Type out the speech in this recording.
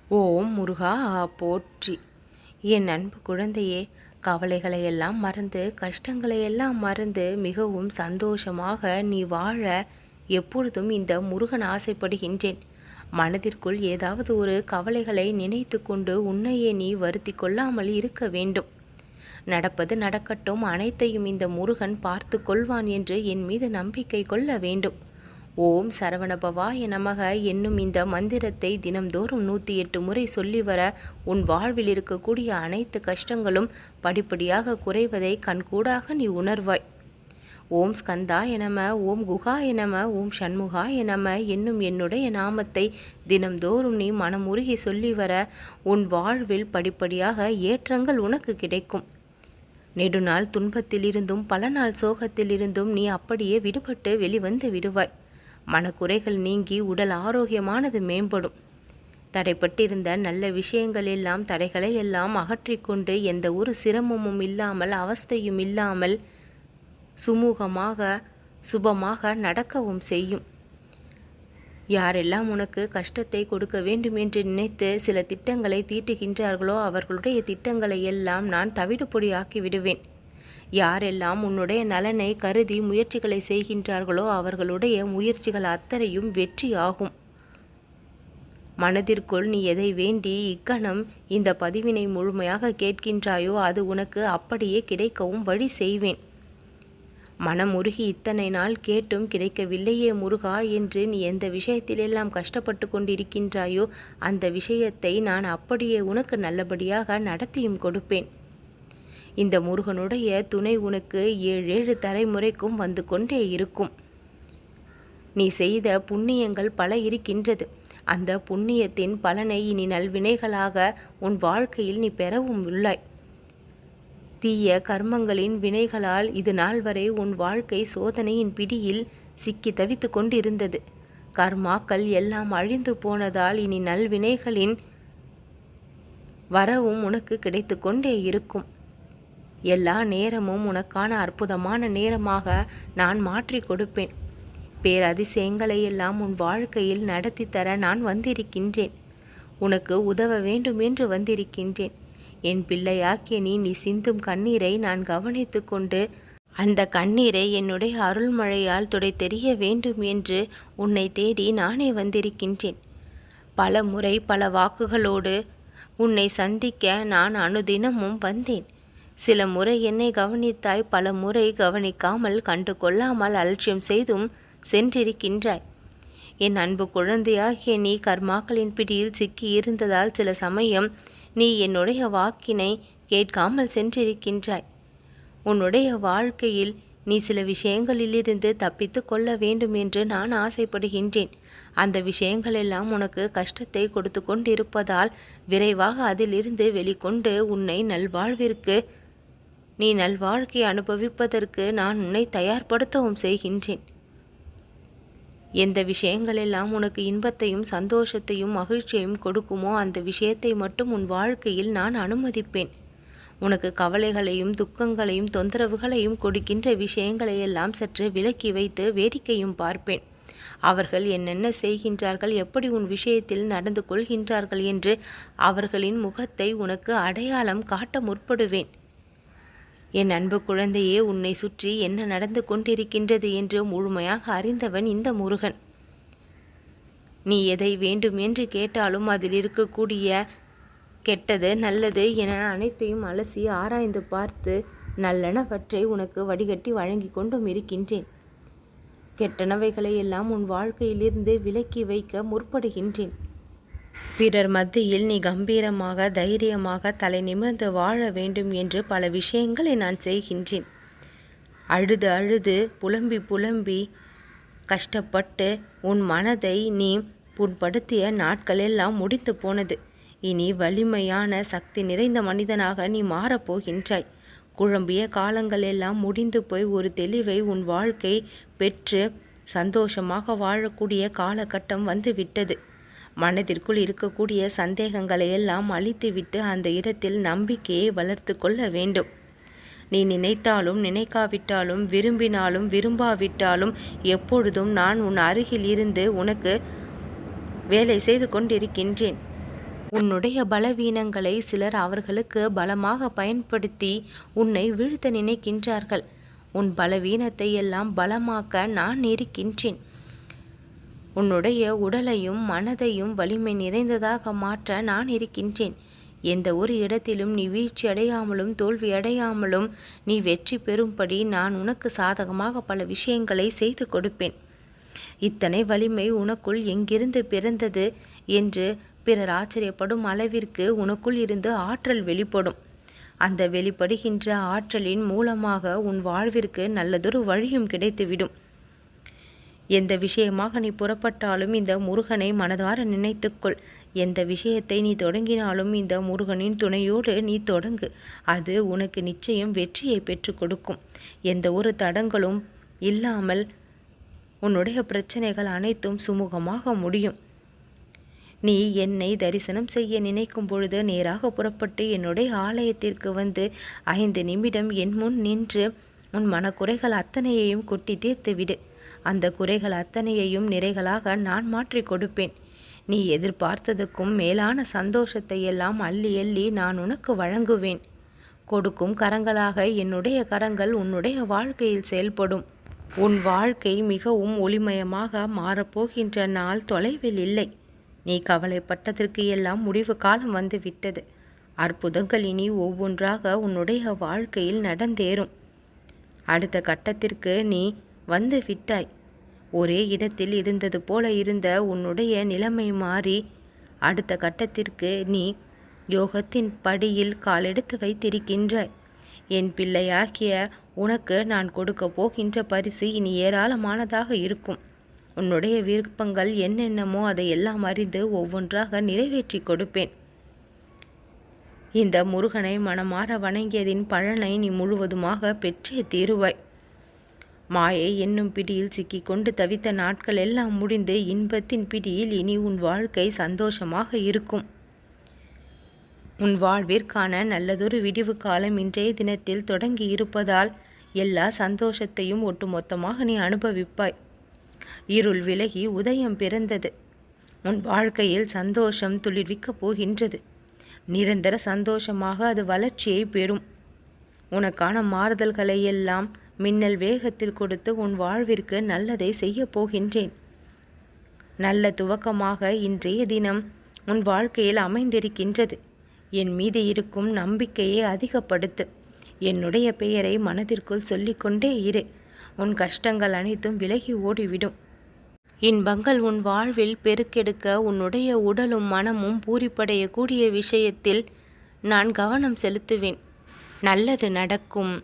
ஓம் முருகா போற்றி. என் அன்பு குழந்தையே, கவலைகளையெல்லாம் மறந்து கஷ்டங்களையெல்லாம் மறந்து மிகவும் சந்தோஷமாக நீ வாழ எப்பொழுதும் இந்த முருகன் ஆசைப்படுகின்றேன். மனதிற்குள் ஏதாவது ஒரு கவலைகளை நினைத்து கொண்டு உன்னையே நீ வருத்தி கொள்ளாமல் இருக்க வேண்டும். நடப்பது நடக்கட்டும், அனைத்தையும் இந்த முருகன் பார்த்து கொள்வான் என்று என் மீது நம்பிக்கை கொள்ள வேண்டும். ஓம் சரவணபவாய நமக என்னும் இந்த மந்திரத்தை தினம்தோறும் 108 முறை சொல்லி வர உன் வாழ்வில் இருக்கக்கூடிய அனைத்து கஷ்டங்களும் படிப்படியாக குறைவதை கண்கூடாக நீ உணர்வாய். ஓம் ஸ்கந்தாய நம, ஓம் குகாய நம, ஓம் சண்முகாய நம என்னும் என்னுடைய நாமத்தை தினம்தோறும் நீ மனமுருகி சொல்லி வர உன் வாழ்வில் படிப்படியாக ஏற்றங்கள் உனக்கு கிடைக்கும். நெடுநாள் துன்பத்திலிருந்தும் பல நாள் சோகத்திலிருந்தும் நீ அப்படியே விடுபட்டு வெளிவந்து விடுவாய். மனக்குறைகள் நீங்கி உடல் ஆரோக்கியமானது மேம்படும். தடைப்பட்டிருந்த நல்ல விஷயங்கள் எல்லாம் தடைகளை எல்லாம் அகற்றிக்கொண்டு எந்த ஒரு சிரமமும் இல்லாமல் அவஸ்தையும் இல்லாமல் சுமூகமாக சுபமாக நடக்கவும் செய்யும். யாரெல்லாம் உனக்கு கஷ்டத்தை கொடுக்க வேண்டும் என்று நினைத்து சில திட்டங்களை தீட்டுகின்றார்களோ அவர்களுடைய திட்டங்களை எல்லாம் நான் தவிடுபொடியாக்கி விடுவேன். யாரெல்லாம் உன்னுடைய நலனை கருதி முயற்சிகளை செய்கின்றார்களோ அவர்களுடைய முயற்சிகள் அத்தனையும் வெற்றியாகும். மனதிற்குள் நீ எதை வேண்டி இக்கணம் இந்த பதிவினை முழுமையாக கேட்கின்றாயோ அது உனக்கு அப்படியே கிடைக்கவும் வழி செய்வேன். மனமுருகி இத்தனை நாள் கேட்டும் கிடைக்கவில்லையே முருகா என்று நீ எந்த விஷயத்திலெல்லாம் கஷ்டப்பட்டு கொண்டிருக்கின்றாயோ அந்த விஷயத்தை நான் அப்படியே உனக்கு நல்லபடியாக நடத்தியும் கொடுப்பேன். இந்த முருகனுடைய துணை உனக்கு 7 தலைமுறைக்கும் வந்து கொண்டே இருக்கும். நீ செய்த புண்ணியங்கள் பல இருக்கின்றது. அந்த புண்ணியத்தின் பலனை இனி நல்வினைகளாக உன் வாழ்க்கையில் நீ பெறவும் உள்ளாய். தீய கர்மங்களின் வினைகளால் இது நாள் வரை உன் வாழ்க்கை சோதனையின் பிடியில் சிக்கி தவித்து கொண்டிருந்தது. கர்மாக்கள் எல்லாம் அழிந்து போனதால் இனி நல்வினைகளின் வரவும் உனக்கு கிடைத்து கொண்டே இருக்கும். எல்லா நேரமும் உனக்கான அற்புதமான நேரமாக நான் மாற்றி கொடுப்பேன். பேரதிசயங்களை எல்லாம் உன் வாழ்க்கையில் நடத்தி தர நான் வந்திருக்கின்றேன். உனக்கு உதவ வேண்டும் என்று வந்திருக்கின்றேன். என் பிள்ளையாக்கிய நீ சிந்தும் கண்ணீரை நான் கவனித்து கொண்டு அந்த கண்ணீரை என்னுடைய அருள்மழையால் துடைத்தெறிய வேண்டும் என்று உன்னை தேடி நானே வந்திருக்கின்றேன். பல முறை பல வாக்குகளோடு உன்னை சந்திக்க நான் அனுதினமும் வந்தேன். சில முறை என்னை கவனித்தாய், பல முறை கவனிக்காமல் கண்டு கொள்ளாமல் அலட்சியம் செய்தும் சென்றிருக்கின்றாய். என் அன்பு குழந்தையாகிய நீ கர்மாக்களின் பிடியில் சிக்கி இருந்ததால் சில சமயம் நீ என்னுடைய வாக்கினை கேட்காமல் சென்றிருக்கின்றாய். உன்னுடைய வாழ்க்கையில் நீ சில விஷயங்களிலிருந்து தப்பித்து கொள்ள வேண்டும் என்று நான் ஆசைப்படுகின்றேன். அந்த விஷயங்களெல்லாம் உனக்கு கஷ்டத்தை கொடுத்து கொண்டிருப்பதால் விரைவாக அதிலிருந்து வெளிக்கொண்டு உன்னை நல்வாழ்விற்கு நீ நல்வாழ்க்கை அனுபவிப்பதற்கு நான் உன்னை தயார்படுத்தவும் செய்கின்றேன். எந்த விஷயங்களெல்லாம் உனக்கு இன்பத்தையும் சந்தோஷத்தையும் மகிழ்ச்சியையும் கொடுக்குமோ அந்த விஷயத்தை மட்டும் உன் வாழ்க்கையில் நான் அனுமதிப்பேன். உனக்கு கவலைகளையும் துக்கங்களையும் தொந்தரவுகளையும் கொடுக்கின்ற விஷயங்களையெல்லாம் சற்று விலக்கி வைத்து வேடிக்கையும் பார்ப்பேன். அவர்கள் என்னென்ன செய்கின்றார்கள், எப்படி உன் விஷயத்தில் நடந்து கொள்கின்றார்கள் என்று அவர்களின் முகத்தை உனக்கு அடையாளம் காட்ட முற்படுவேன். என் அன்பு குழந்தையே, உன்னை சுற்றி என்ன நடந்து கொண்டிருக்கின்றது என்று முழுமையாக அறிந்தவன் இந்த முருகன். நீ எதை வேண்டும் என்று கேட்டாலும் அதில் இருக்கக்கூடிய கெட்டது நல்லது என அனைத்தையும் அலசி ஆராய்ந்து பார்த்து நல்லனவற்றை உனக்கு வடிகட்டி வழங்கி கொண்டும் இருக்கின்றேன். கெட்டனவைகளை எல்லாம் உன் வாழ்க்கையிலிருந்து விலக்கி வைக்க முற்படுகின்றேன். பிறர் மத்தியில் நீ கம்பீரமாக தைரியமாக தலை நிமிர்ந்து வாழ வேண்டும் என்று பல விஷயங்களை நான் செய்கின்றேன். அழுது அழுது புலம்பி புலம்பி கஷ்டப்பட்டு உன் மனதை நீ புண்படுத்திய நாட்களெல்லாம் முடிந்து போனது. இனி வலிமையான சக்தி நிறைந்த மனிதனாக நீ மாறப்போகின்றாய். குழம்பிய காலங்கள் எல்லாம் முடிந்து போய் ஒரு தெளிவை உன் வாழ்க்கை பெற்று சந்தோஷமாக வாழக்கூடிய காலகட்டம் வந்துவிட்டது. மனதிற்குள் இருக்கக்கூடிய சந்தேகங்களை எல்லாம் அழித்துவிட்டு அந்த இடத்தில் நம்பிக்கையை வளர்த்து கொள்ள வேண்டும். நீ நினைத்தாலும் நினைக்காவிட்டாலும் விரும்பினாலும் விரும்பாவிட்டாலும் எப்பொழுதும் நான் உன் அருகில் இருந்து உனக்கு வேலை செய்து கொண்டிருக்கின்றேன். உன்னுடைய பலவீனங்களை சிலர் அவர்களுக்கு பலமாக பயன்படுத்தி உன்னை வீழ்த்த நினைக்கின்றார்கள். உன் பலவீனத்தை எல்லாம் பலமாக்க நான் இருக்கின்றேன். உன்னுடைய உடலையும் மனதையும் வலிமை நிறைந்ததாக மாற்ற நான் இருக்கின்றேன். எந்த ஒரு இடத்திலும் நீ வீழ்ச்சி அடையாமலும் தோல்வி அடையாமலும் நீ வெற்றி பெறும்படி நான் உனக்கு சாதகமாக பல விஷயங்களை செய்து கொடுப்பேன். இத்தனை வலிமை உனக்குள் எங்கிருந்து பிறந்தது என்று பிறர் ஆச்சரியப்படும் அளவிற்கு உனக்குள் இருந்து ஆற்றல் வெளிப்படும். அந்த வெளிப்படுகின்ற ஆற்றலின் மூலமாக உன் வாழ்விற்கு நல்லதொரு வழியும் கிடைத்துவிடும். எந்த விஷயமாக நீ புறப்பட்டாலும் இந்த முருகனை மனதார நினைத்துக்கொள். எந்த விஷயத்தை நீ தொடங்கினாலும் இந்த முருகனின் துணையோடு நீ தொடங்கு. அது உனக்கு நிச்சயம் வெற்றியை பெற்று கொடுக்கும். எந்த ஒரு தடங்களும் இல்லாமல் உன்னுடைய பிரச்சனைகள் அனைத்தும் சுமூகமாக முடியும். நீ என்னை தரிசனம் செய்ய நினைக்கும் பொழுது நேராக புறப்பட்டு என்னுடைய ஆலயத்திற்கு வந்து 5 நிமிடம் என் முன் நின்று உன் மனக்குறைகள் அத்தனையையும் கொட்டி தீர்த்துவிடு. அந்த குறைகள் அத்தனையையும் நிறைகளாக நான் மாற்றி கொடுப்பேன். நீ எதிர்பார்த்ததுக்கும் மேலான சந்தோஷத்தை எல்லாம் அள்ளி அள்ளி நான் உனக்கு வழங்குவேன். கொடுக்கும் கரங்களாக என்னுடைய கரங்கள் உன்னுடைய வாழ்க்கையில் செயல்படும். உன் வாழ்க்கை மிகவும் ஒளிமயமாக மாறப்போகின்ற நாள் தொலைவில் இல்லை. நீ கவலைப்பட்டதற்கு எல்லாம் முடிவு காலம் வந்து விட்டது. அற்புதங்கள் இனி ஒவ்வொன்றாக உன்னுடைய வாழ்க்கையில் நடந்தேறும். அடுத்த கட்டத்திற்கு நீ வந்து விட்டாய். ஒரே இடத்தில் இருந்தது போல இருந்த உன்னுடைய நிலைமை மாறி அடுத்த கட்டத்திற்கு நீ யோகத்தின் படியில் காலெடுத்து வைத்திருக்கின்றாய். என் பிள்ளையாகிய உனக்கு நான் கொடுக்க போகின்ற பரிசு இனி ஏராளமானதாக இருக்கும். உன்னுடைய விருப்பங்கள் என்னென்னமோ அதை எல்லாம் அறிந்து ஒவ்வொன்றாக நிறைவேற்றி கொடுப்பேன். இந்த முருகனை மனமாற வணங்கியதின் பலனை நீ முழுவதுமாக பெற்றே தீருவாய். மாயை என்னும் பிடியில் சிக்கிக்கொண்டு தவித்த நாட்கள் எல்லாம் முடிந்து இன்பத்தின் பிடியில் இனி உன் வாழ்க்கை சந்தோஷமாக இருக்கும். உன் வாழ்விற்கான நல்லதொரு விடிவு காலம் இன்றைய தினத்தில் தொடங்கி இருப்பதால் எல்லா சந்தோஷத்தையும் ஒட்டுமொத்தமாக நீ அனுபவிப்பாய். இருள் விலகி உதயம் பிறந்தது. உன் வாழ்க்கையில் சந்தோஷம் துளிர்விக்கப் போகின்றது. நிரந்தர சந்தோஷமாக அது வளர்ச்சியை பெறும். உனக்கான மாறுதல்களை எல்லாம் மின்னல் வேகத்தில் கொடுத்து உன் வாழ்விற்கு நல்லதை செய்ய போகின்றேன். நல்ல துவக்கமாக இன்றைய தினம் உன் வாழ்க்கையில் அமைந்திருக்கின்றது. என் மீது இருக்கும் நம்பிக்கையை அதிகப்படுத்து. என்னுடைய பெயரை மனதிற்குள் சொல்லிக்கொண்டே இரு. உன் கஷ்டங்கள் அனைத்தும் விலகி ஓடிவிடும். இன்பங்கள் உன் வாழ்வில் பெருக்கெடுக்க உன்னுடைய உடலும் மனமும் பூரிப்படையக்கூடிய விஷயத்தில் நான் கவனம் செலுத்துவேன். நல்லது நடக்கும்.